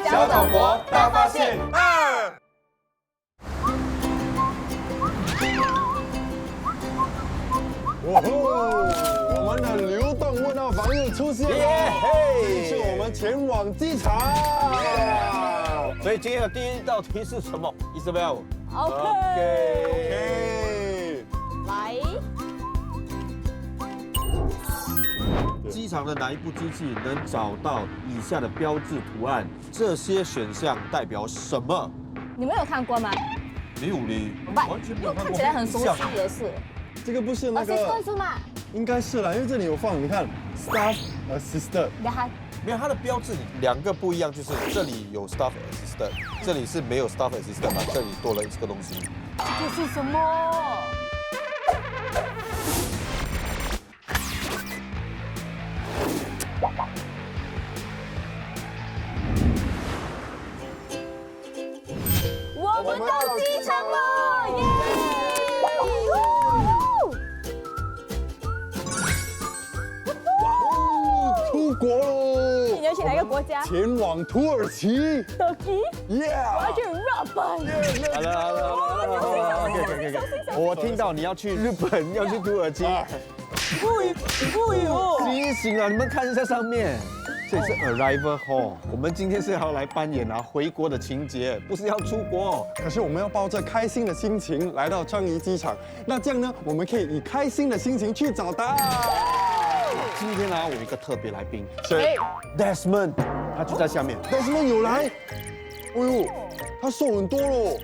小岛国大发现2。哇吼！我们的流动问号房又出现了，这是我们前往机场。所以今天的第一道题是什么 ？Isabel。OK，来，机场的哪一部机器能找到以下的标志图案？这些选项代表什么？你们有看过吗？没有嘞，完全没有看过。看起来很熟悉也是。这个不是那个，是吗？应该是啦，因为这里有放，你看 staff assistant。你看，没有它的标志两个不一样，就是这里有 staff assistant， 这里是没有 staff assistant 嘛，这里多了这个东西。这是什么？我们到机场了，耶！出国喽！你要去哪个国家？前往土耳其。德基。我要 Yeah！去日本。好了，OK，我听到你要去日本，要去土耳其。不有，提醒了，你们看一下上面。这里是 Arrival Hall， 我们今天是要来扮演回国的情节，不是要出国。可是我们要抱着开心的心情来到樟宜机场，那这样呢，我们可以以开心的心情去找答案。今天呢，我有一个特别来宾谁？Desmond， 他就在下面。Desmond 有来，哎呦，他瘦很多喽。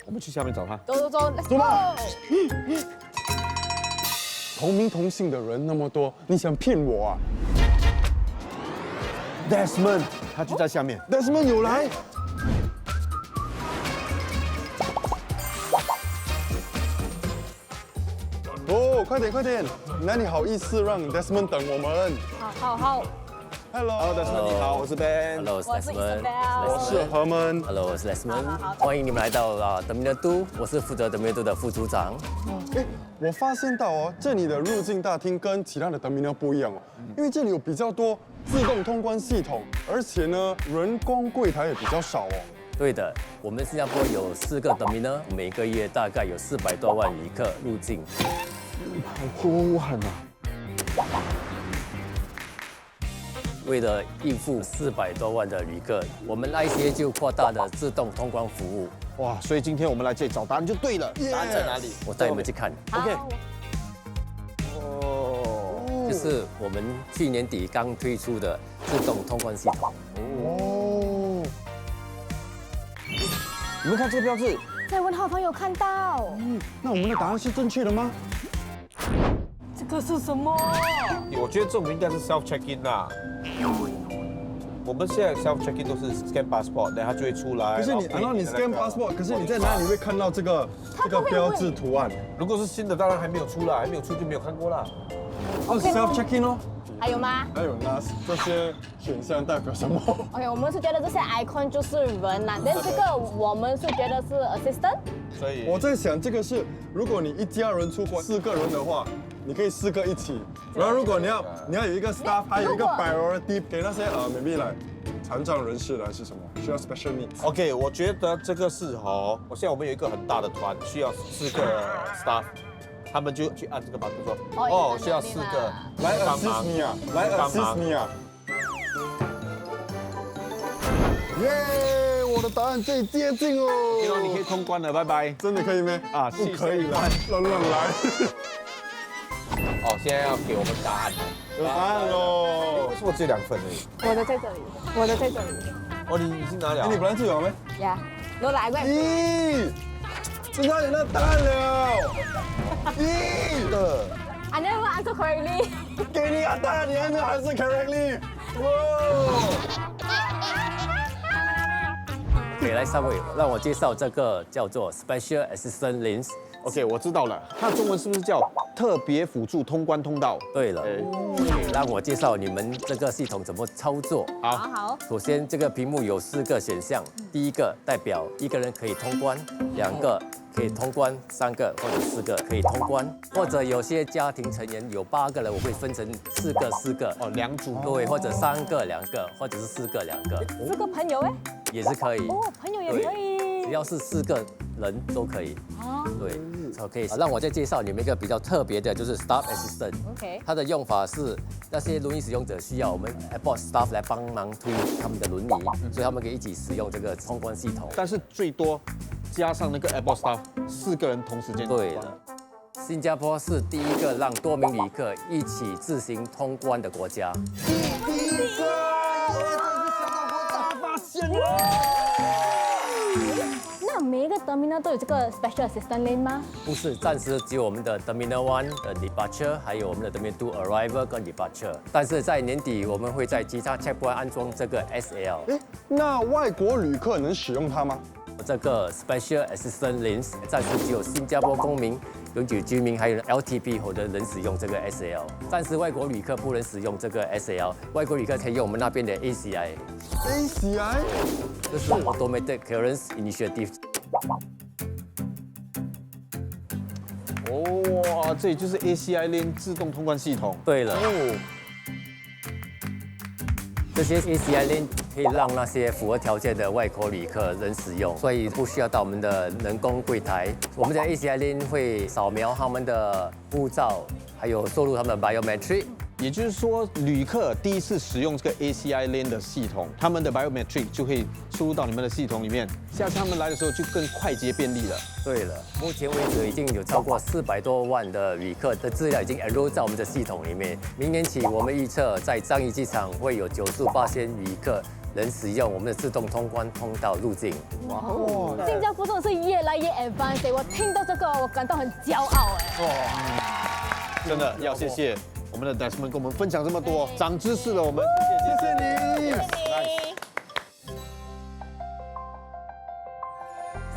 我们去下面找他。走走吧。同名同姓的人那么多，你想骗我啊Desmond， 他就在下面。 ？Desmond 有来。哦，快点，哪里好意思让 Desmond 等我们好。 ？Hello Desmond 你好，我是 Ben。 Hello， 我是我是 Desmond。 Isabel 我是何门。 Hello， 我是 Desmond。好欢迎你们来到Terminal 2，我是负责 Terminal 2的副组长。哎，我发现到哦，这里的入境大厅跟其他的 terminal 不一样哦，因为这里有比较多自动通关系统，而且呢，人工柜台也比较少哦。对的，我们新加坡有4个 Terminal， 每个月大概有400多万旅客入境。好多万啊！为了应付400多万的旅客，我们 ICA 就扩大了自动通关服务。哇，所以今天我们来这里找答案就对了。答案在哪里？我带你们去看。 OK 好哦，就是我们去年底刚推出的自动通关系统。哦，你们看这个标志，在问号房有看到，那我们的答案是正确的吗？这个是什么？我觉得这种应该是 self check in 啦。我们现在 self check in 都是 scan passport， 然后它就会出来。可是你，然后你 scan passport， 可是你在哪里会看到这个标志图案？如果是新的，当然还没有出啦，还没有出就没有看过啦。哦 ，self check in 哦。还有吗还有那这些选项代表什么？ ？OK， 我们是觉得这些 icon 就是人呐，但这个我们是觉得是 assistant。所以我在想，这个是如果你一家人出国4个人的话，你可以4个一起。然后如果你要有一个 staff， 还有一个 priority 给那些maybe 来残障人士的还是什么需要 special needs。 OK， 我觉得这个是我现在我们有一个很大的团，需要4个 staff， 他们就去按这个板说，需要4个来帮 assist 忙你啊，来帮 assist 忙你啊！耶，我的答案最接近哦！你可以通关了，拜拜。真的可以吗？啊不可以啦，谢乱来。现在要给我们答案了。有答案喽为！什么只有2份而已？我的在这里，我的在这里。你已经拿了。你本来就有没？呀，都来过。咦，真的有那答案了！咦的， I never answer correctly。给你答案，你还没有answer correctly。哇！给来3位，让我介绍这个叫做 Special Assistant Lanes。 OK， 我知道了，它的中文是不是叫特别辅助通关通道？对了，让我介绍你们这个系统怎么操作。好。首先，这个屏幕有4个选项，第一个代表1个人可以通关，2个可以通关，3个或者4个可以通关，或者有些家庭成员有8个人，我会分成4个4个哦，2组。对，或者3个2个，或者是4个2个4个朋友哎，也是可以。哦，朋友也可以，只要是4个人都可以。啊对，OK。让我再介绍你们一个比较特别的，就是 Staff Assistant。 ，OK，它的用法是那些轮椅使用者需要我们 Airport Staff 来帮忙推他们的轮椅，所以他们可以一起使用这个通关系统。但是最多加上那个 Apple Staff 4个人同时间。对了，新加坡是第一个让多名旅客一起自行通关的国家。第一个，这是小岛国大发现了。那每一个 terminal 都有这个 special assistant lane 吗？不是，暂时只有我们的 Terminal 1的 Departure， 还有我们的 Terminal 2 Arrival 跟 Departure。但是在年底我们会在其他 checkpoint 安装这个 SL。哎，那外国旅客能使用它吗？这个 Special Assistant Lanes 暂时只有新加坡公民、永久居民还有 LTP 或者能使用这个 SL。暂时外国旅客不能使用这个 SL， 外国旅客可以用我们那边的 ACI， ACI 这是 Automated Clearance Initiative。哦，哇，这里就是 ACI Lane 自动通关系统。对了，这些 ACI Lane 可以让那些符合条件的外国旅客能使用，所以不需要到我们的人工柜台。我们的 ACI Lane 会扫描他们的护照，还有输入他们的 biometric。也就是说，旅客第一次使用这个 ACI Lane 的系统，他们的 biometric 就可以输入到你们的系统里面，下次他们来的时候就更快捷便利了。对了，目前为止已经有超过400多万的旅客的资料已经 enroll 在我们的系统里面。明年起，我们预测在樟宜机场会有98%旅客能使用我们的自动通关通道入境。哇，新加坡真的是越来越 advanced，我听到这个我感到很骄傲哎。真的要谢谢我们的 Desmond 跟我们分享这么多，长知识了我们，谢谢你。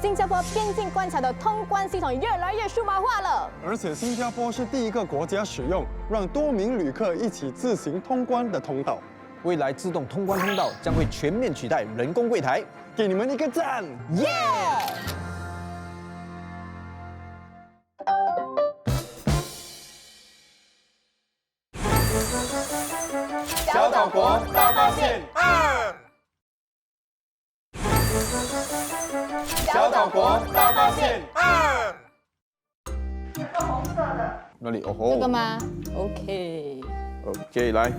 新加坡边境关卡的通关系统越来越数码化了。而且新加坡是第一个国家使用让多名旅客一起自行通关的通道。未来自动通关通道将会全面取代人工柜台，给你们一个赞！耶！小岛国大发现2，小岛国大发现2。哪里？哦吼，这个吗 ？OK。 OK， 来。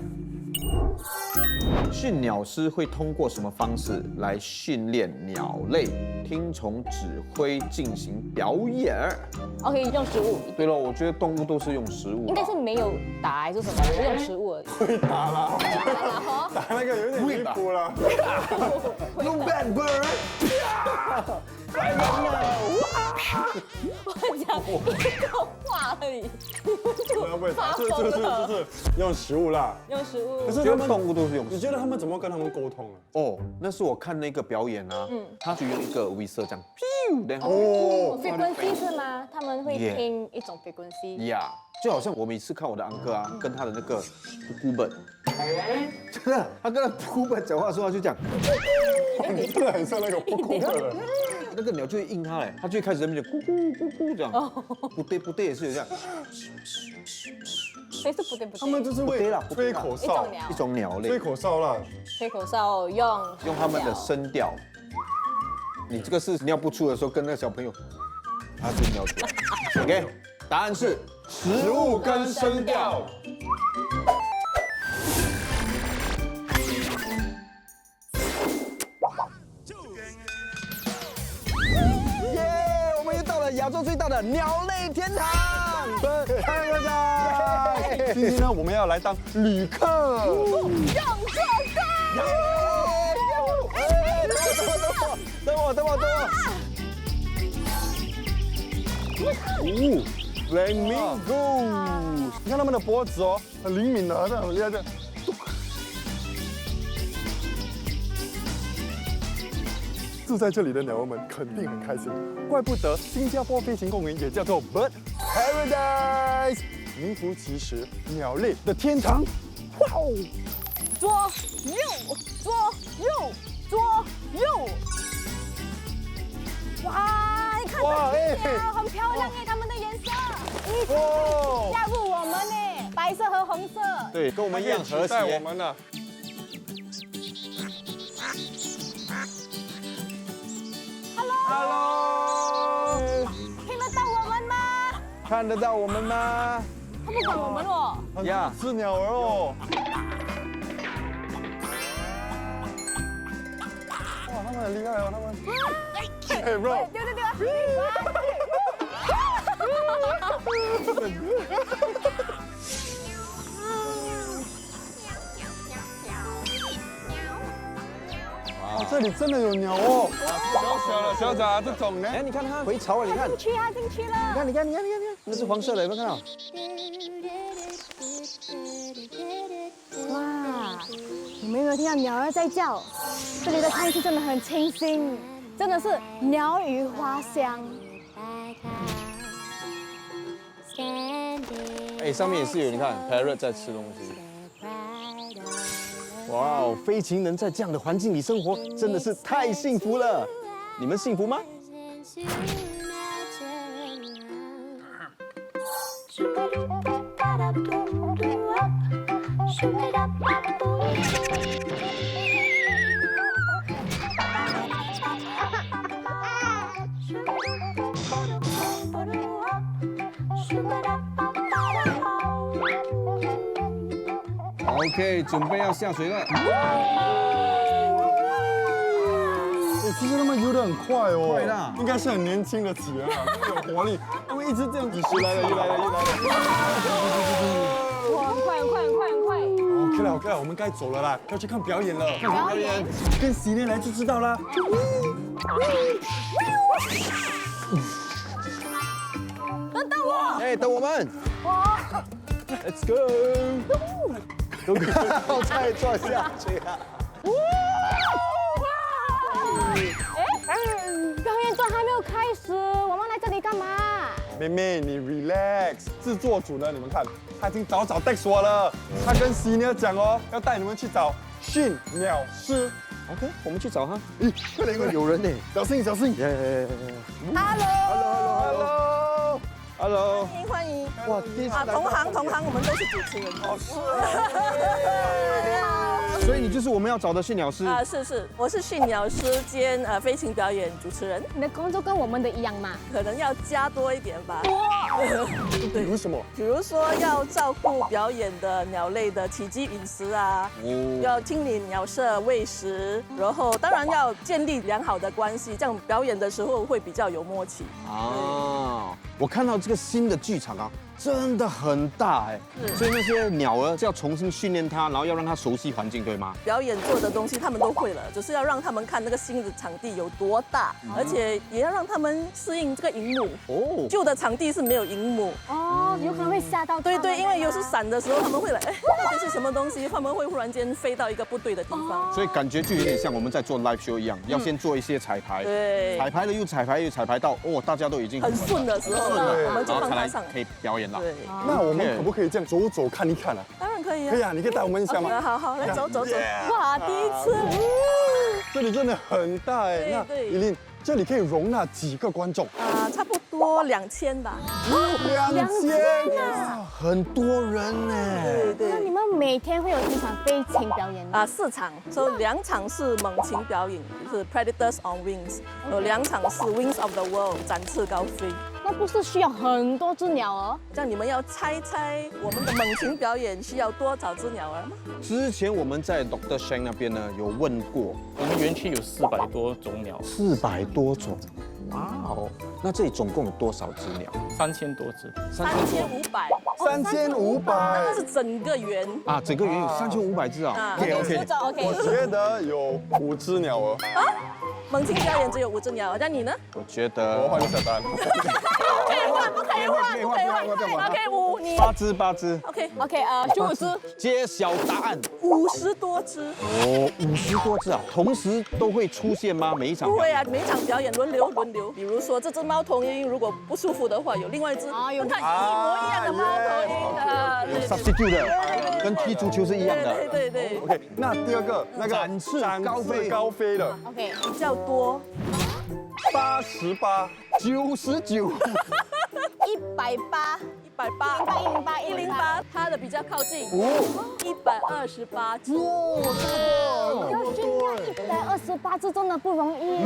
训鸟师会通过什么方式来训练鸟类听从指挥进行表演？ OK， 用食物，对了，我觉得动物都是用食物吧，应该是没有打还是什么，是用食物而已。会打了，打那个有点离谱了。用 bad bird。我讲一个话而已，不要被打，发疯了。就是用食物啦。用食物可，是我觉得动物都是用你觉得他们怎么跟他们沟通啊？哦，那是我看那个表演啊，他就用一个 whistle 这样，然后哦， frequency 是吗？他们会 Yeah 听一种 frequency。呀，就好像我每次看我的安哥啊，跟他的那个姑本，真的，他跟他姑本讲话的时候，他就讲，你真的很像那个不哭的人。那个鸟就会应他嘞，他就会开始在那边讲咕咕咕咕这样，不对不对也是有这样，谁是不对不对？他们就是会吹口哨一种，鸟一，种鸟类吹，口哨啦。吹口哨用用他们的声调。你这个是尿不出的时候跟那个小朋友，他就尿出来。OK， 答案是食物跟声调。耶！我们又到了亚洲最大的鸟类天堂。嗨，大家！今天呢，我们要来当旅客。用这个。等我。Flamingo，你看他们的脖子哦，很灵敏的，这样很厉害的。住在这里的鸟儿们肯定很开心，怪不得新加坡飞行公园也叫做 Bird Paradise， 名副其实鸟类的天堂。哇哦！左右。哇，你看哇，哎，很漂亮耶，他们的颜色，哇，加入我们呢，白色和红色。对，跟我们一样和在我谐。们的。 Hello，听得到我们吗？看得到我们吗？他不管我们哦。呀，是鸟儿哦。哇，他们很厉害哦，他们。哎，bro，对。哦，这里真的有鸟哦。小小的小崽这种呢？哎，你看它回巢了，你看，进去啊，进去了。你看，那是黄色的，有没有看到？哇，你们有没有听到鸟儿在叫？这里的空气真的很清新，真的是鸟语花香。哎，上面也是有，你看 parrot 在吃东西。哇哦，飞禽能在这样的环境里生活，真的是太幸福了。你们幸福吗？OK， 准备要下水了。其实他们游得很快哦，快啦应该是很年轻的企鹅啊，有活力，他们一直这样子，又来了，又来了，又来了。哇，很快。 OK 了，我们该走了啦，要去看表演了。表演，跟喜念来就知道啦。等我。哎，等我们。哇， Let's go！ 都靠再坐下去啊！表演装还没有开始，我们来这里干嘛？妹妹，你 relax。制作组呢？你们看，他已经早 Dex 我了。他跟喜念讲哦，要带你们去找驯鸟师。 OK， 我们去找他。咦，快点，有人呢！小心，小心。 Hello，欢迎。哇，第一次来到同行，我们都是主持人。哦，是。所以你就是我们要找的驯鸟师。是，我是驯鸟师兼飞行表演主持人，你的工作跟我们的一样吗？可能要加多一点吧。比如什么？比如说要照顾表演的鸟类的起居饮食啊，要清理鸟舍、喂食，然后当然要建立良好的关系，这样表演的时候会比较有默契。啊，我看到这个新的剧场啊，真的很大哎，所以那些鸟儿是要重新训练它，然后要让它熟悉环境，对吗？表演做的东西他们都会了，只是要让他们看那个新的场地有多大，而且也要让他们适应这个荧幕。哦，旧的场地是没有荧幕，哦，有可能会吓到他们。对，因为有时闪的时候他们会来，哎，这是什么东西？他们会忽然间飞到一个不对的地方。所以感觉就有点像我们在做 live show 一样，要先做一些彩排，对，彩排了又彩排，又彩排到哦，大家都已经很顺的时候，对我们就然后才来放它上。可以表演了。对，那我们可不可以这样走走看一看啊？当然可以啊。可以啊，你可以带我们一下吗？好，来走。哇，第一次。这里真的很大哎。那对依琳，这里可以容纳几个观众？差不多2000吧。 2000啊！很多人呢。那你们每天会有几场飞行表演吗？ 4场，所以2场是猛禽表演，就是 Predators on Wings， 有2场是 Wings of the World， 展翅高飞。那不是需要很多只鸟儿？这样你们要猜我们的猛禽表演需要多少只鸟儿吗？之前我们在 Dr. Sheng 那边呢有问过我们园区有400多种鸟，400多种。哇哦，那这里总共有多少只鸟，3000多只。 3500， 3500那是整个园。啊？整个园有3500只啊。 OK， OK。我觉得有5只鸟儿。猛禽表演只有5只鸟儿，那你呢？我觉我得换一下答案。不可以换。OK， 5你。 8只。 OK， 15只。揭晓答案。 50多只。哦，50多只啊，同时都会出现吗？每一场？不会啊，每一场表演轮流。比如说这只猫头鹰如果不舒服的话，有另外一只跟它一模一样的猫头鹰的。对 substitute 的，跟踢足球是一样的。对。 OK， 那第二个那个展翅高飞高飞的 OK。比较多。 88。99。 180， 180、 108，它的比较靠近，128只。要训练128只真的不容易。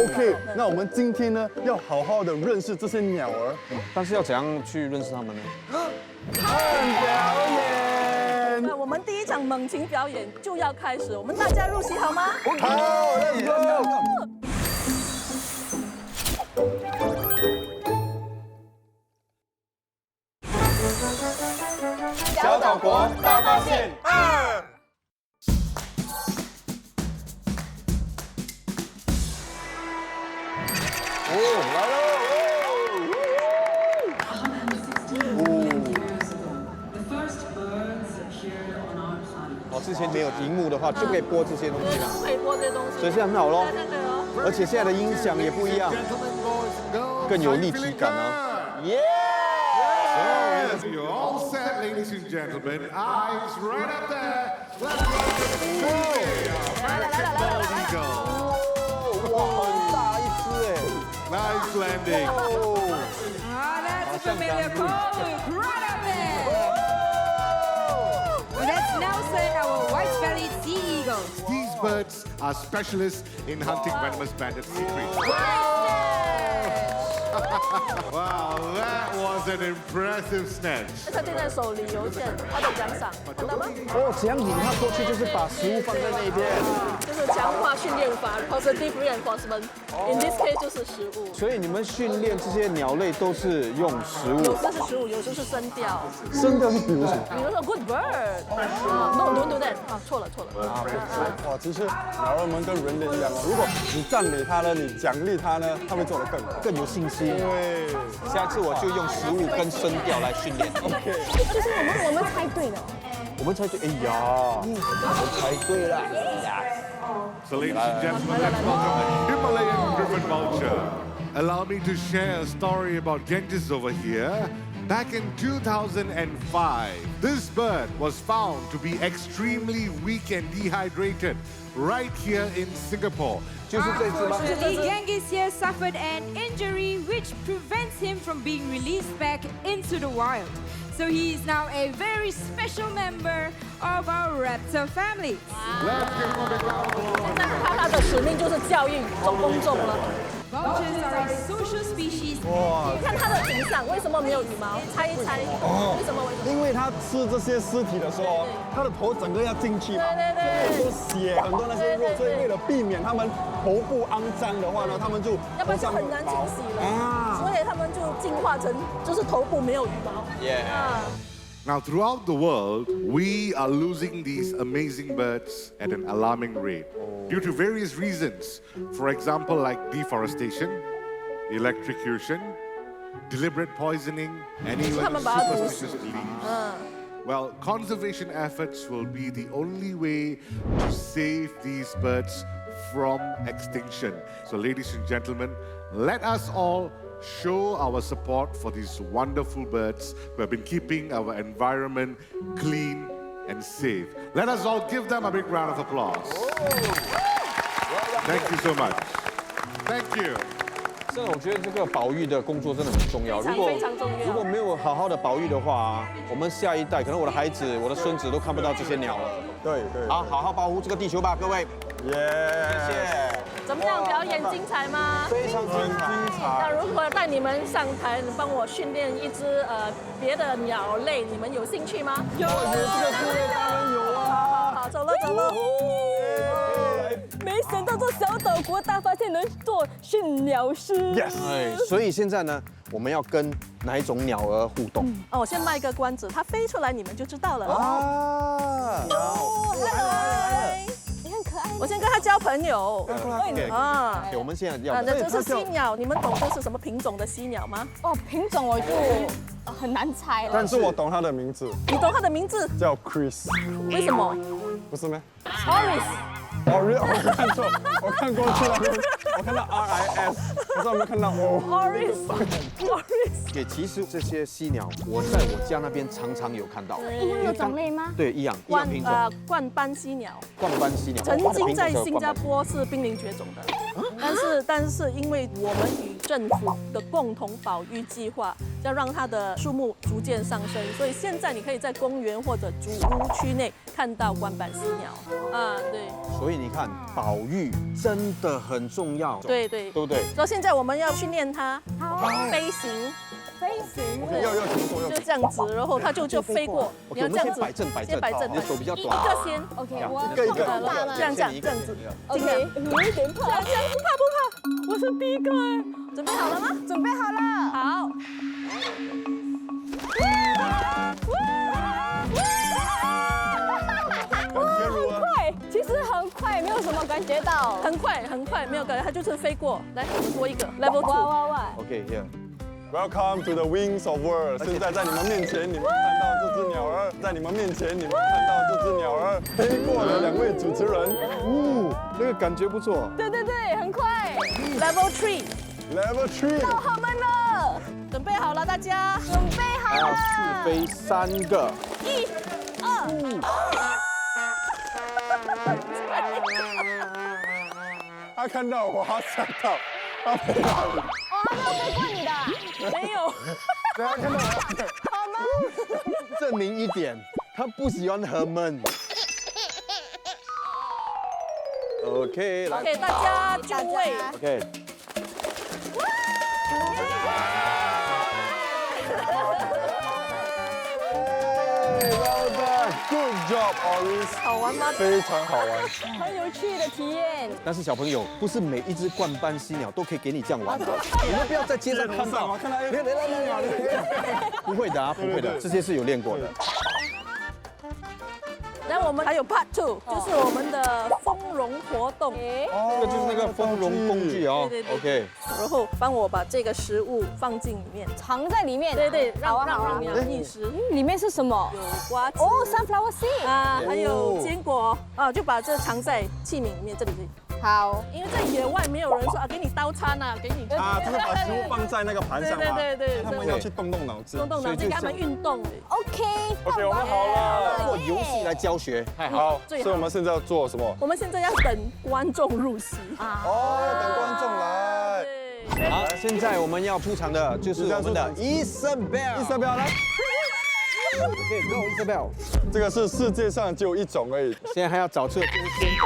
OK，那我们今天呢，要好好的认识这些鸟儿。但是要怎样去认识他们呢？看表演。那我们第一场猛禽表演就要开始，我们大家入席好吗？好，Let's go。小岛国大发现2。来喽！之前没有荧幕的话，就可以播这些东西了，可以播这些东西，所以现在很好喽。对对哦。而且现在的音响也不一样，更有立体感啊！耶！ Yes, you're all set, ladies and gentlemen. Eyes right up there. Let's go. 哇，很大一只哎 Nice landing. That's a familiar pose right up there. That's Nelson, our white-bellied sea eagle. These birds are specialists in hunting venomous banded sea creatures. Wow, that was an impressive snatch. 他现在手里有一件他的奖赏，看到吗？哦，怎样引它过去就是把食物放在那边，就是强化训练法 ，positive reinforcement。In this case 就是食物。所以你们训练这些鸟类都是用食物，有时是食物，有时是声调。声调是比如什么？比如说 good bird， no don't do that， 啊，错了。哇，其实鸟儿们跟人类一样，如果你赞美它呢，你奖励它呢，它会做得更有信心。对，下次我就用食物跟声调来训练。OK。就是我们猜对了。我们猜对，哎呀，我猜对了。 So, ladies and gentlemen, let's welcome the Himalayan griffon vulture. Allow me to share a story about Genghis over here. Back in 2005, this bird was found to be extremely weak and dehydrated right here in Singapore. 就是这只吗？ Unfortunately, Genghis here suffered an injury which prevents him from being released back into the wild. So he is now a very special member of our raptor family. Let's give him a big round of applause. 现在他的使命就是教育公众了。 Vultures are a social species. 你看它的颈上为什么没有羽毛？猜一猜，为什么？因为它吃这些尸体的时候，它的头整个要进去嘛，对很多血，很多那些肉，所以为了避免它们头部肮脏的话呢，他们就要不然就很难清洗了。啊。所以他们就进化成就是头部没有羽毛。啊。 Now, throughout the world, we are losing these amazing birds at an alarming rate due to various reasons. For example, like deforestation, electrocution, deliberate poisoning, and even superstitious beliefs. Well, conservation efforts will be the only way to save these birds from extinction. So, ladies and gentlemen, let us all show our support for these wonderful birds who have been keeping our environment clean and safe. Let us all give them a big round of applause. Thank you so much. Thank you. 真的，我觉得这个保育的工作真的很重要。非常重要。如果没有好好的保育的话，我们下一代，可能我的孩子、我的孙子都看不到这些鸟了。对。好，好好保护这个地球吧，各位。耶！谢谢。怎么样，表演精彩吗？非常精彩。那如果带你们上台，你帮我训练一只别的鸟类，你们有兴趣吗？有，这个当然有啊。好，走了。没想到这小岛国大发现能做驯鸟师。 Yes。哎，所以现在呢，我们要跟哪一种鸟儿互动？哦，我先卖个关子，它飞出来你们就知道了。啊，来，你很可爱。我先跟它交朋友。啊，我们现在要那这是犀鸟，你们懂这是什么品种的犀鸟吗？哦，品种我就很难猜了。但是我懂它的名字，你懂它的名字？叫 Chris，为什么不是吗？ ？Oris。哦，我看错，我看过去了，我看到 RIS， 可是我没看到 O。Oris。对，其实这些犀鸟，我在我家那边常常有看到。一样的种类吗？对，一样品种。冠斑犀鸟。冠斑犀鸟。曾经在新加坡是濒临绝种的，但是因为我们与政府的共同保育计划，要让它的数目逐渐上升。所以现在你可以在公园或者竹屋区内看到冠斑犀鸟啊，对。所以你看，保育真的很重要，对对，对不对？所以现在我们要训练它飞行，飞行。对，要怎么做？就这样子，然后它就飞过。你要这样子，摆正，先摆正，你的手比较短。一个先 OK， 我一个一个大吗？这样这样子。 OK， 有一点怕。这样不怕不怕，我是第一个哎，准备好了吗？准备好了。好。快，其实很快，没有什么感觉到。很快，没有感觉，它就是飞过来，我们多一个 level 2。哇！ OK here。 Welcome to the wings of world。现在在你们面前，你们看到这只鸟儿；在你们面前，你们看到这只鸟儿飞过的2位主持人。那个感觉不错。对，很快。 level 3。 Level 3。到他们了，准备好了，大家。准备好了。试飞3个。 1、2。他看到我，他吓到，他飞哪里？他没有飞过你的。没有。对，他看到我。好吗？证明一点，他不喜欢很闷。OK， 来。 OK， 大家就位。 OK。 Well done, good job, Oris。好玩吗？非常好玩。很有趣的体验。但是小朋友，不是每一只冠斑犀鸟都可以给你这样玩的。你们不要在街上看到，看到来，不会的啊，不会的，这些是有练过的。 然后我们还有 Part 2，就是我们的丰容活动。这个就是那个丰容工具哦。对 OK。然后帮我把这个食物放进里面，藏在里面。对，好啊让鸟觅食。里面是什么？有瓜子哦 ，sunflower seed。啊，还有坚果啊，就把这藏在器皿里面，这里。 好，因为在野外没有人说啊，给你刀叉呐，给你就是把食物放在那个盘上嘛。对，他们要去动脑筋。动脑筋，给他们运动。 OK， OK， 我们好了。通过游戏来教学，太好。好，所以我们现在要做什么？我们现在要等观众入席哦，等观众来。对。好，现在我们要出场的就是我们的 Isabel。Isabel 来。 OK，Go Isabel。这个是世界上只有一种而已。现在还要找出真仙的。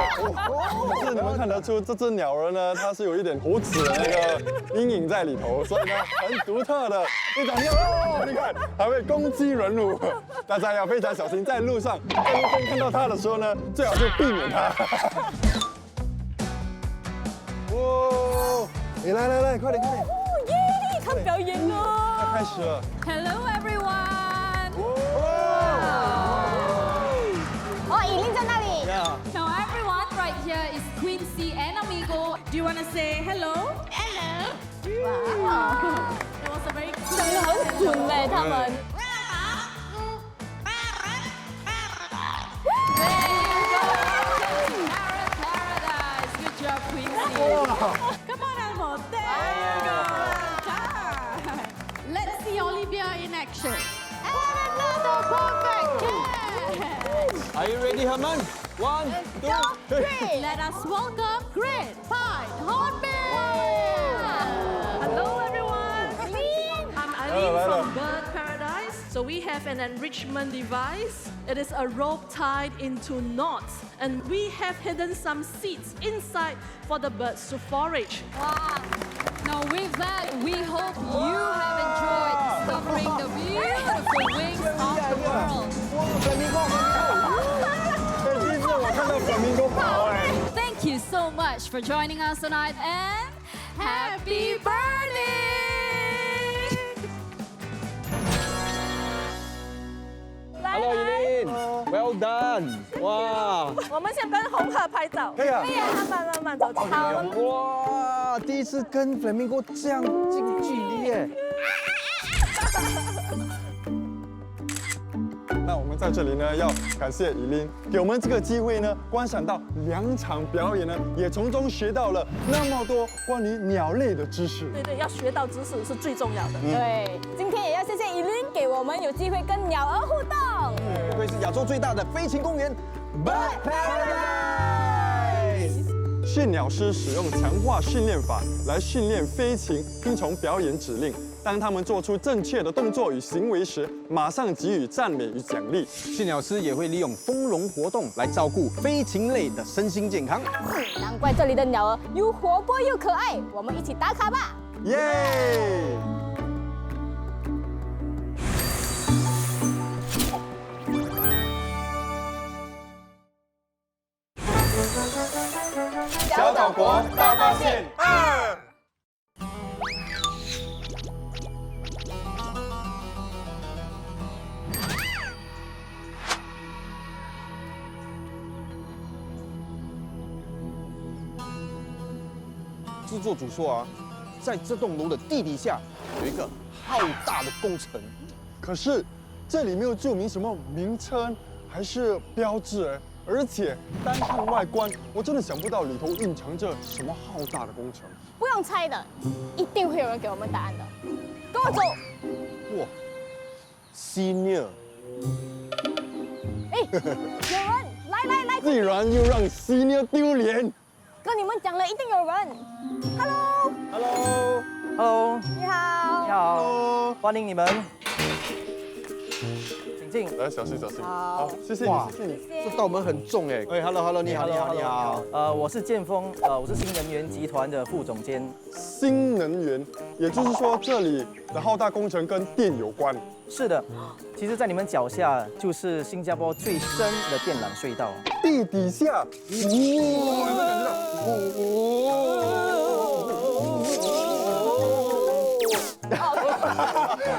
可是你们看得出这只鸟儿呢，它是有一点虎齿的那个阴影在里头，所以呢很独特的一种鸟哦。你看，还会攻击人物，大家要非常小心，在路上在路边看到它的时候呢，最好就避免它。哇！你来，快点！耶！看表演哦。要开始了。 Hello everyone. 哦，以琳在那里。 Now everyone, right here is Quincy and Amigo. Do you want to say hello? Hello. Wow. It was a very 讲得很准嘞，他们。 Paradise. Good job, Quincy. Come on, Elmo. There you go. Good. Let's see Olivia in action. Another perfect catch. Are you ready, Herman? 1, 2, 3. Let us welcome Great Pine Hornbill. Hello everyone. I'm Eileen from Bird Paradise. So we have an enrichment device. It is a rope tied into knots, and we have hidden some seeds inside for the birds to forage. Wow. Now with that, we hope you have enjoyed discovering the beautiful wings of the world. 第一次我看到flamingo跑哎。 Thank you so much for joining us tonight and happy birthday! Hello, Eileen. Well done. 哇，我们先跟红鹤拍照。可以啊。慢慢走。好。哇，第一次跟 flamingo 这样近距离耶。那我们在这里呢，要感谢以琳给我们这个机会呢，观赏到2场表演呢，也从中学到了那么多关于鸟类的知识。对，要学到知识是最重要的。对，今天也要谢谢以琳给我们有机会跟鸟儿互动。不愧是亚洲最大的飞行公园 Bird Paradise。训鸟师使用强化训练法来训练飞禽，听从表演指令。当他们做出正确的动作与行为时，马上给予赞美与奖励。驯鸟师也会利用丰容活动来照顾飞禽类的身心健康。难怪这里的鸟儿又活泼又可爱，我们一起打卡吧！耶！小岛国大发现2。制作组说啊，在这栋楼的地底下有一个浩大的工程。可是这里没有注明什么名称还是标志，而且单看外观，我真的想不到里头蕴藏着什么浩大的工程。不用猜的，一定会有人给我们答案的。跟我走。哇 ，Senior， 哎，有人，来，既然又让 Senior 丢脸，跟你们讲了，一定有人。Hello， Hello，你好。你好，欢迎你们，请进。来，小心。好，谢谢你。这道门很重哎。哎，Hello， 你好。我是建峰，我是新能源集团的副总监。新能源，也就是说这里的浩大工程跟电有关。是的，其实，在你们脚下就是新加坡最深的电缆隧道。地底下，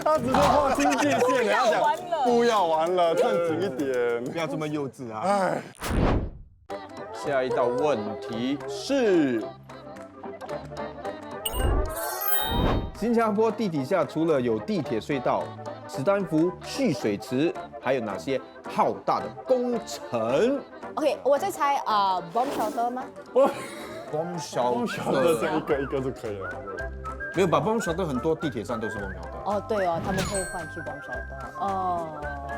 他只是画新界线，你要讲不要玩了，正经一点，不要这么幼稚啊！哎，下一道问题是：新加坡地底下除了有地铁隧道、史丹福蓄水池，还有哪些浩大的工程 OK， 我在猜bomb shelter 吗？ ？bomb shelter， 这一个就可以了。没有吧？bomb shelter很多地铁站都是 bomb shelter。哦，对哦，他们会换去 bomb shelter。哦，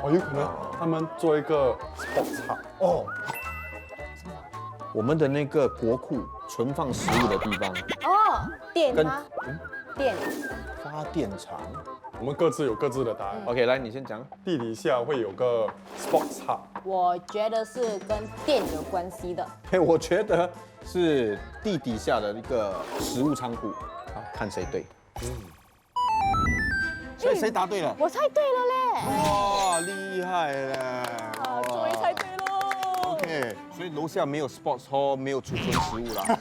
有可能他们做一个 spot 场哦。我们的那个国库存放食物的地方，哦，电跟吗？电。发电厂。我们各自有各自的答案。 OK， 来你先讲。地底下会有个 spot 场，我觉得是跟电有关系的。嘿，我觉得是地底下的一个食物仓库。好，看谁对。所以谁答对了？我猜对了嘞！哇，厉害了！终于猜对喽。 OK， 所以楼下没有 sports hall， 没有储存食物啦。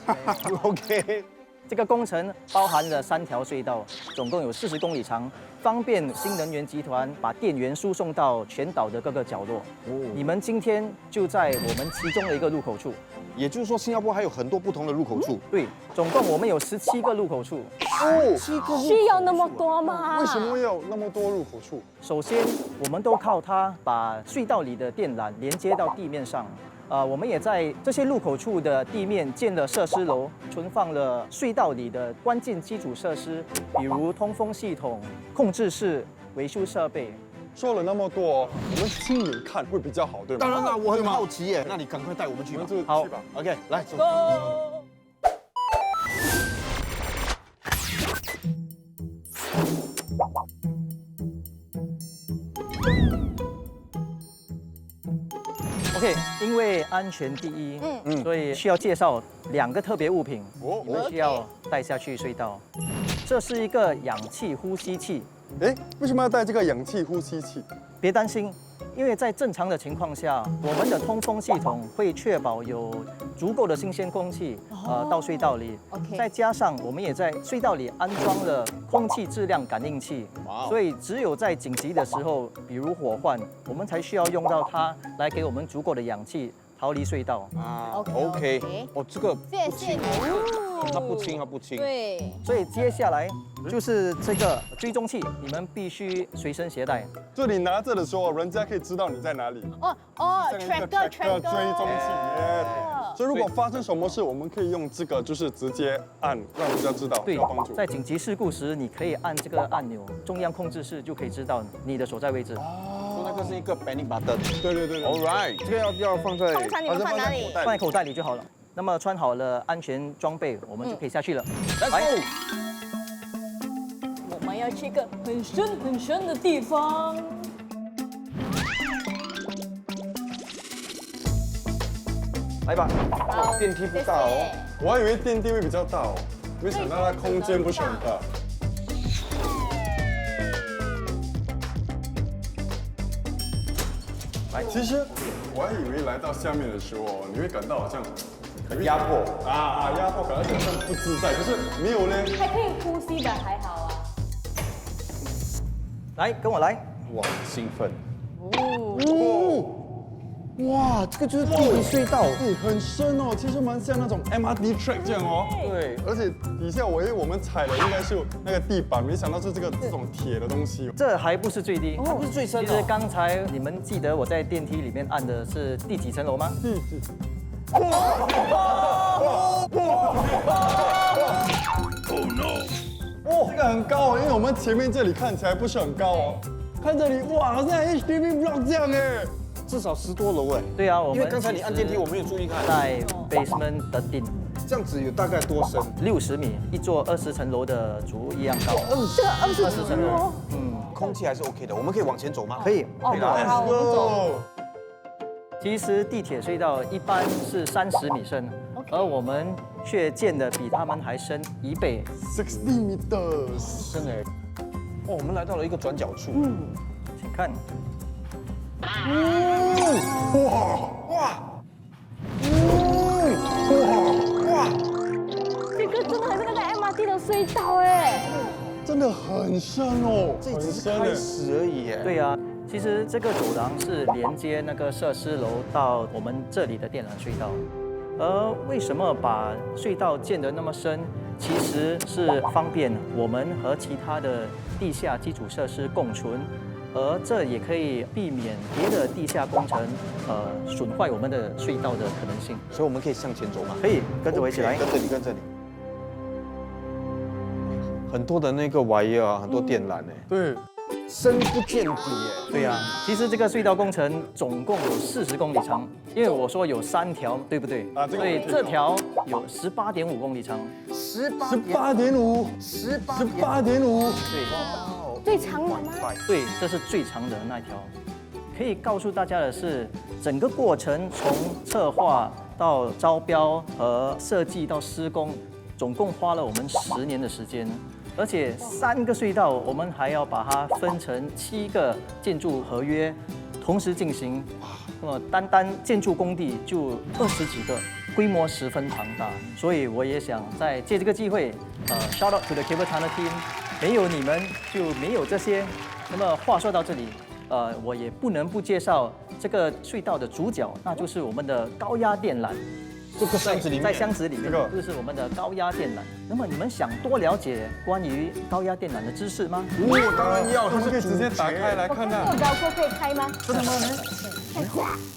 OK。这个工程包含了3条隧道，总共有40公里长，方便新能源集团把电源输送到全岛的各个角落。你们今天就在我们其中的一个入口处。也就是说，新加坡还有很多不同的入口处。对，总共我们有17个入口处。需要那么多吗？为什么要有那么多入口处？首先，我们都靠它把隧道里的电缆连接到地面上。我们也在这些入口处的地面建了设施楼，存放了隧道里的关键基础设施，比如通风系统、控制室、维修设备。说了那么多，我们亲眼看会比较好，对吗？当然了，我很好奇耶。那你赶快带我们去吧。好去吧。 OK， 来走。OK， 因为安全第一，所以需要介绍2个特别物品，你们需要带下去隧道。这是一个氧气呼吸器。哎，为什么要带这个氧气呼吸器？别担心，因为在正常的情况下，我们的通风系统会确保有足够的新鲜空气到隧道里。OK 再加上我们也在隧道里安装了空气质量感应器，所以只有在紧急的时候，比如火患，我们才需要用到它来给我们足够的氧气逃离隧道。OK， 哦，这个谢谢你。它不轻，它不轻。对，所以接下来就是这个追踪器，你们必须随身携带。就你拿着的时候，人家可以知道你在哪里。哦，tracker 追踪器。所以如果发生什么事，我们可以用这个，就是直接按，让人家知道对要帮助。在紧急事故时，你可以按这个按钮，中央控制室就可以知道你的所在位置。说那个是一个 panic button。对。 All right，这个要放在。通常你们放哪里？放在口袋里就好了。那么穿好了安全装备，我们就可以下去了。Let's 来 go。我们要去一个很深的地方。来吧。电梯不大哦。我还以为电梯会比较大哦，没想到它空间不是很大。其实我还以为来到下面的时候，你会感到好像很压迫压迫感，而且好像不自在。可是没有嘞，还可以呼吸的，还好啊。来，跟我来。哇，兴奋。哇，这个就是地底隧道。很深哦，其实蛮像那种 MRT track 这样哦。对，而且底下我以为我们踩的应该是那个地板，没想到是这种铁的东西。这还不是最低，它不是最深的。其实刚才你们记得我在电梯里面按的是第几层楼吗？第几？这个很高哦，因为我们前面这里看起来不是很高哦。看这里，哇，好像 HDB block 这样哎。至少10多楼哎。对啊，我们因为刚才你按电梯，我没有注意看。在 basement 的顶，这样子有大概多深？60米，一座20层楼的竹一样高。这个20层楼，空气还是 OK 的，我们可以往前走吗？可以。哦，好，我们走。其实地铁隧道一般是30米深，而我们却建的比他们还深1倍。60 meters， 真的。哦，我们来到了一个转角处。请看。这个真的很像那个 MRT 的隧道哎。真的很深哦，这只是开始而已耶。对啊，其实这个走廊是连接那个设施楼到我们这里的电缆隧道。而为什么把隧道建得那么深？其实是方便我们和其他的地下基础设施共存，而这也可以避免别的地下工程损坏我们的隧道的可能性。所以我们可以向前走吗？可以跟着我一起来。跟着你，跟着你。很多的那个 wire 啊，很多电缆哎。对，深不见底哎。对啊，其实这个隧道工程总共有40公里长，因为我说有3条，对不对？啊，所以这条有18.5公里长。18.5，对，最长的吗？对，这是最长的那条。可以告诉大家的是，整个过程从策划到招标和设计到施工，总共花了我们10年的时间。而且3个隧道，我们还要把它分成7个建筑合约，同时进行。那么单建筑工地就20几个，规模十分庞大。所以我也想再借这个机会，shout out to the Cable Tunnel team， 没有你们就没有这些。那么话说到这里，我也不能不介绍这个隧道的主角，那就是我们的高压电缆。这个箱子里面，在箱子里面，这个就是我们的高压电缆。那么你们想多了解关于高压电缆的知识吗？当然要，我们可以直接打开来看看。有聊过可以开吗？真的吗？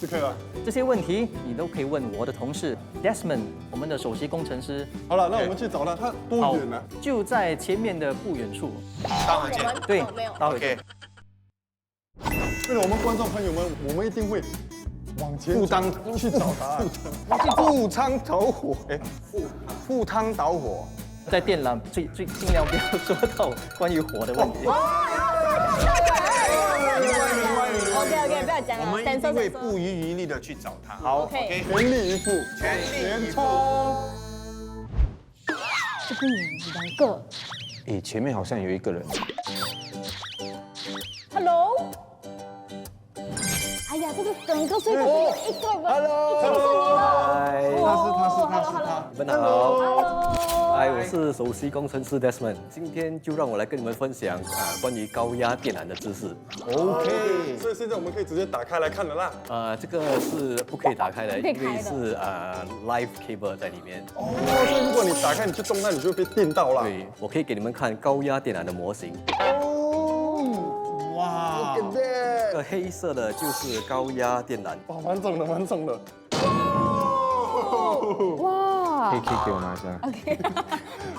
就可以了。这些问题你都可以问我的同事 Desmond， 我们的首席工程师。好了，那我们去找他，他多远呢？就在前面的不远处。大河见。对，没有。待会见。为了我们观众朋友们，我们一定会往前去找答案。赴汤蹈火，赴汤蹈火。在电缆尽量不要说到关于火的问题。OK， 不要讲了。我们一定会不遗余力的去找他。好 ，OK， 全力以赴，全冲。这边有2个。哎，前面好像有一个人。Hello。哎呀，这个整个隧道只有一个人。Hello。他。你们好。嗨，我是首席工程师 Desmond， 今天就让我来跟你们分享关于高压电缆的知识。OK， 所以现在我们可以直接打开来看了啦。这个是不可以打开的，因为是live cable 在里面。哦，所以如果你打开你去动它，你就会被电到了。对，我可以给你们看高压电缆的模型。哦，哇，这个黑色的就是高压电缆。哇，蛮重的。哇！可以给我拿一下。OK。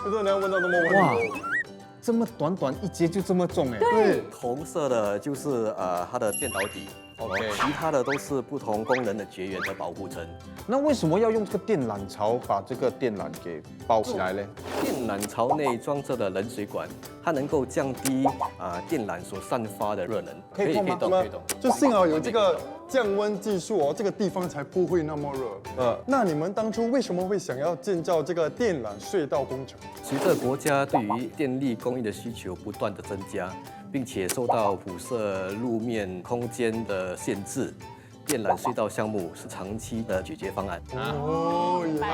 不知道你要问到那么稳。哇，这么短一节就这么重哎。对。红色的就是它的电导底， OK，其他的都是不同功能的绝缘的保护层。那为什么要用这个电缆槽把这个电缆给包起来呢？电缆槽内装着的冷水管，它能够降低电缆所散发的热能。可以动吗？可以动。就幸好有这个降温技术哦，这个地方才不会那么热。那你们当初为什么会想要建造这个电缆隧道工程？随着国家对于电力供应的需求不断的增加，并且受到铺设路面空间的限制，电缆隧道项目是长期的解决方案。哦，原来。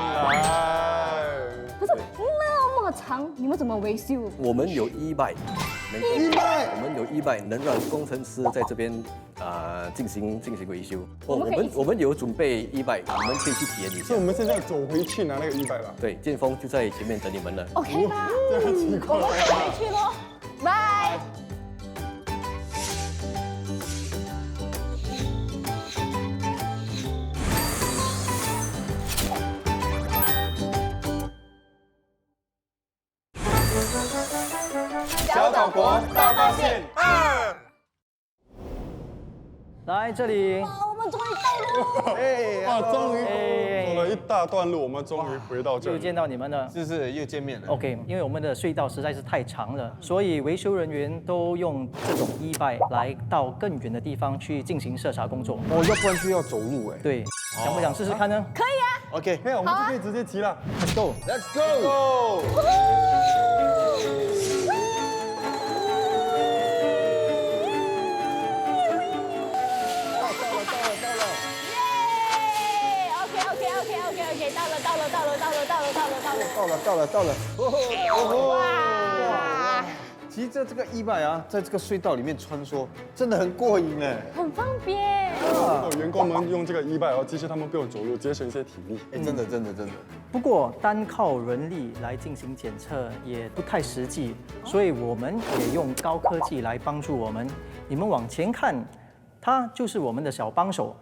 可是那么长，你们怎么维修？我们有e-bike，我们有e-bike能让工程师在这边进行维修。我们有准备e-bike，你们可以去体验一下。所以我们现在走回去拿那个100了。对，剑锋就在前面等你们了。 OK 吧，这样奇怪。我们回去咯，拜。小岛国大发现2，来这里，我们终于到了。哇，终于走了一大段路，我们终于回到这里。又见到你们了。是又见面了。 OK， 因为我们的隧道实在是太长了，所以维修人员都用这种e-bike来到更远的地方去进行视察工作。哦，要不然就要走路哎。对，想不想试试看呢？可以啊。 OK， 那我们就可以直接骑了。 Let's go。 Let's go。 到了！哇！其实这个e-bike啊，在这个隧道里面穿梭，真的很过瘾哎，很方便。员工们用这个e-bike，其实他们不用走路，节省一些体力。哎，真的。不过单靠人力来进行检测也不太实际，所以我们也用高科技来帮助我们。你们往前看，它就是我们的小帮手。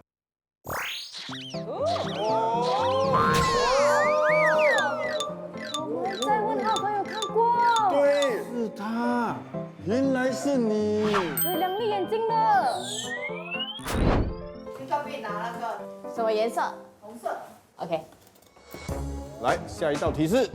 在问好朋友看过，对，是他，原来是你。有两粒眼睛的。去照片拿那个什么颜色？红色。 OK。来，下一道提示，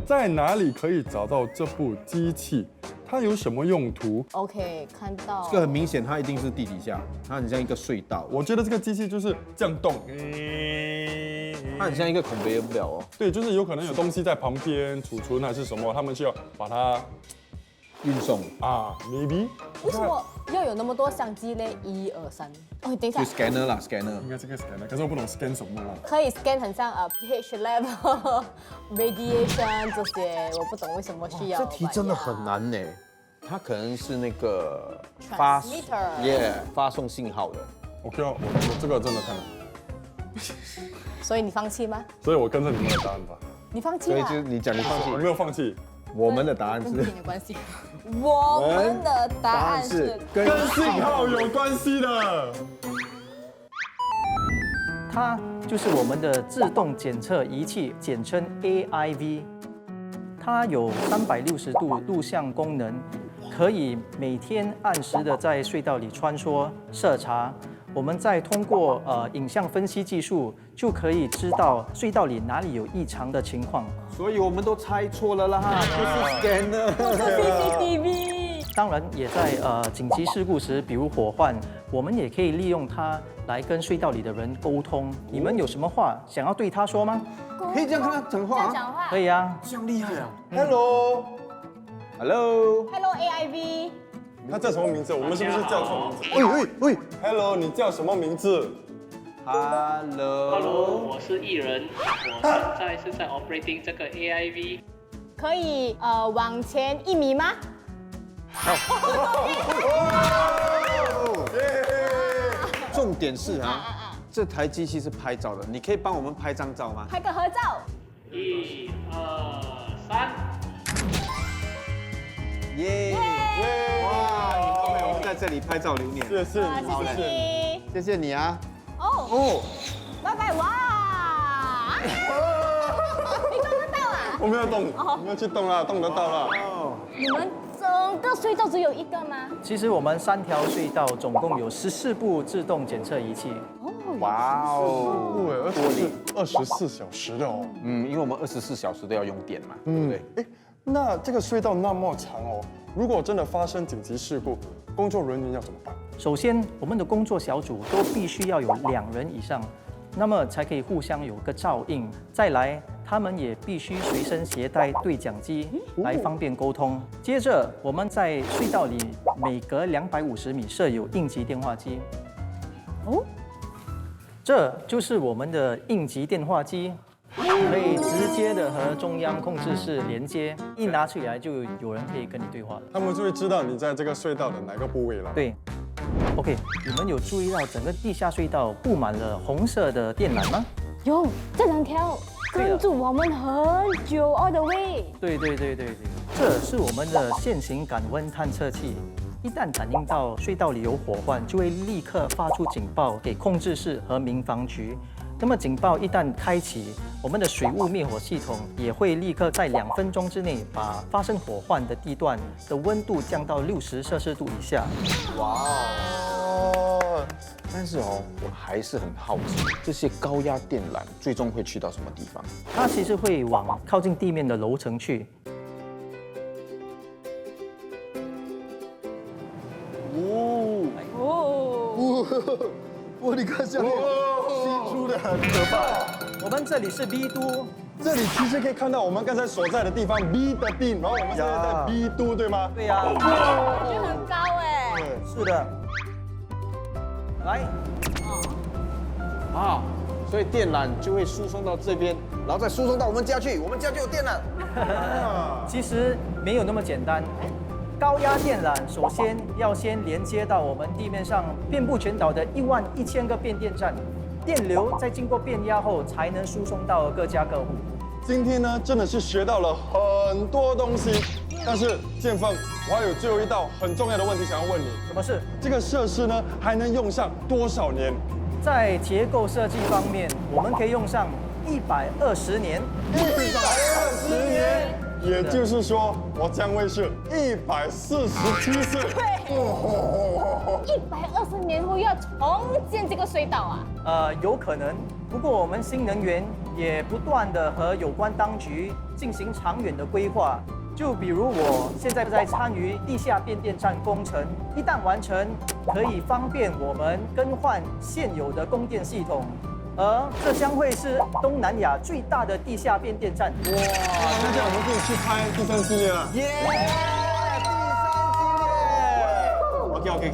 在哪里可以找到这部机器？它有什么用途？ OK，看到。这个很明显，它一定是地底下，它很像一个隧道。我觉得这个机器就是这样动，它很像一个孔别不了哦。对，就是有可能有东西在旁边储存还是什么，他们需要把它运送啊 ，maybe。为什么要有那么多相机嘞？1、2、3。哦，等一下。就 scanner 啦 ，scanner。应该是个 scanner，可是我不懂 scan 什么啦。可以 scan 很像pH level、radiation 这些，我不懂为什么需要。这题真的很难呢。它可能是那个发送信号的。OK，我这个真的太难。所以你放弃吗？所以我跟着你们的答案吧。你放弃了？所以就是你讲你放弃，我没有放弃。我们的答案是跟你的关系。我们的答案是跟信号有关系的。它就是我们的自动检测仪器，简称 AIV。它有360度录像功能，可以每天按时的在隧道里穿梭视察。我们再通过影像分析技术，就可以知道隧道里哪里有异常的情况。所以我们都猜错了啦，不是 scanner， 不是 CCTV。当然，也在紧急事故时，比如火患，我们也可以利用它来跟隧道里的人沟通。你们有什么话想要对他说吗？可以这样跟他讲话啊？可以啊。这样厉害啊 ！Hello AIV。他叫什么名字？我们是不是叫错名字？喂 ，Hello， 你叫什么名字 ？Hello， 我是艺人，我现在是在 operating 这个 AIV。可以往前1米吗？重点是啊，这台机器是拍照的，你可以帮我们拍张照吗？拍个合照。1、2、3。耶！哇，你看没有？我们在这里拍照留念。谢谢你，谢谢你，谢谢你啊！哦，拜拜！哇！你动得到啊？我没有动，没有去动了，动得到了。你们这整个隧道只有一个吗？其实我们3条隧道总共有14部自动检测仪器。哇哦，而且是24小时的哦。因为我们24小时都要用电嘛，对不对？哎，那这个隧道那么长哦，如果真的发生紧急事故，工作人员要怎么办？首先，我们的工作小组都必须要有2人以上，那么才可以互相有个照应。再来，他们也必须随身携带对讲机来方便沟通。接着，我们在隧道里每隔250米设有应急电话机。哦，这就是我们的应急电话机。可以直接的和中央控制室连接，一拿出来就有人可以跟你对话。他们就会知道你在这个隧道的哪个部位了。对。OK， 你们有注意到整个地下隧道布满了红色的电缆吗？有，这2条跟住我们很久 all the way。对，这是我们的线型感温探测器。一旦感应到隧道里有火患，就会立刻发出警报给控制室和民防局。那么警报一旦开启，我们的水雾灭火系统也会立刻在2分钟之内把发生火患的地段的温度降到60摄氏度以下。哇哦！但是哦，我还是很好奇，这些高压电缆最终会去到什么地方？它其实会往靠近地面的楼层去。哇，你看下面吸出的很可怕。我们这里是 B 都，这里其实可以看到我们刚才所在的地方 B 的地，然后我们现在在 B 都，对吗？对呀。我觉得很高哎。是的。来。啊，所以电缆就会输送到这边，然后再输送到我们家去，我们家就有电了。其实没有那么简单。高压电缆首先要先连接到我们地面上遍布全岛的11000个变电站，电流在经过变压后才能输送到各家各户。今天呢，真的是学到了很多东西，但是建峰，我还有最后一道很重要的问题想要问你。什么事？这个设施呢，还能用上多少年？在结构设计方面，我们可以用上120年。120年。也就是说，我将会是147岁。对，120年后要重建这个隧道啊？有可能。不过我们新能源也不断的和有关当局进行长远的规划。就比如我现在在参与地下变电站工程，一旦完成，可以方便我们更换现有的供电系统。而这将会是东南亚最大的地下变电站。哇！那这样我们可以去拍第3系列了。耶！第3系列。OK，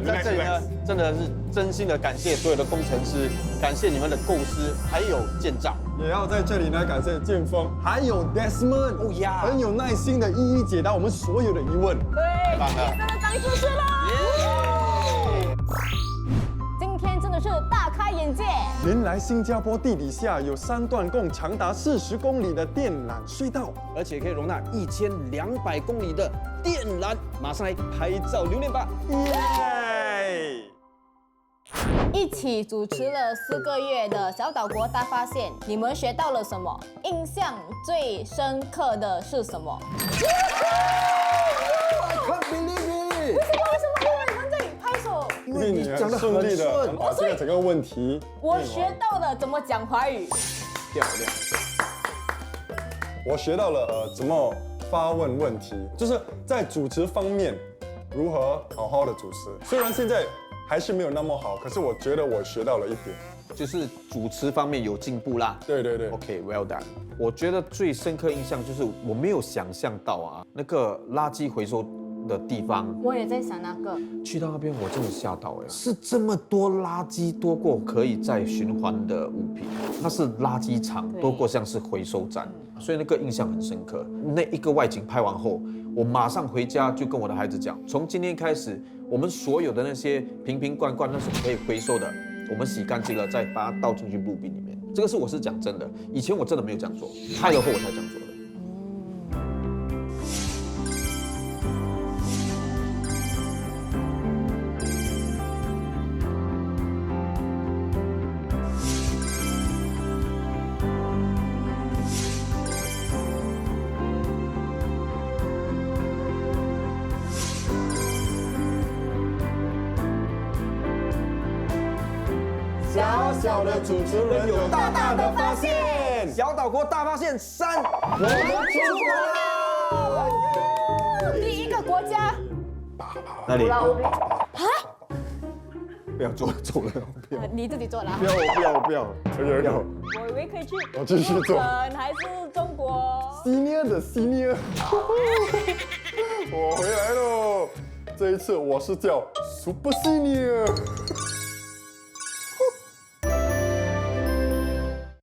在这里呢，真的是真心的感谢所有的工程师，感谢你们的构思，还有建造。也要在这里呢感谢建峰，还有 Desmond， 哦呀，很有耐心的一一解答我们所有的疑问。对，真的长知识了。今天真的是大开眼界。原来新加坡地底下有3段共长达40公里的电缆隧道，而且可以容纳1200公里的电缆。马上来拍照留念吧！耶！一起主持了4个月的小岛国大发现，你们学到了什么？印象最深刻的是什么？为什么你们在拍手？因为你讲得很顺利的把这个整个问题，我学到了怎么讲华语。漂亮。我学到了怎么发问问题，就是在主持方面如何好好的主持。虽然现在还是没有那么好，可是我觉得我学到了一点，就是主持方面有进步啦。对对对 ，OK，well done。我觉得最深刻印象就是我没有想象到啊，那个垃圾回收的地方，我也在想那个。去到那边我真的吓到哎，是这么多垃圾多过可以再循环的物品，它是垃圾场多过像是回收站，所以那个印象很深刻。那一个外景拍完后，我马上回家就跟我的孩子讲，从今天开始，我们所有的那些瓶瓶罐罐那是可以回收的，我们洗干净了再把它倒进去路边里面。这个我是讲真的，以前我真的没有这样做，拍了后我才这样做的。小小的主持人有大大的发现。小岛国大发现3，我们出国了！第一个国家，哪里？啊，不要做了，不要，你自己做了啊。不要，我不要，有，我以为可以去我继续做日本还是中国？ Senior 的 Senior， 我回来喽！这一次我是叫 Super Senior。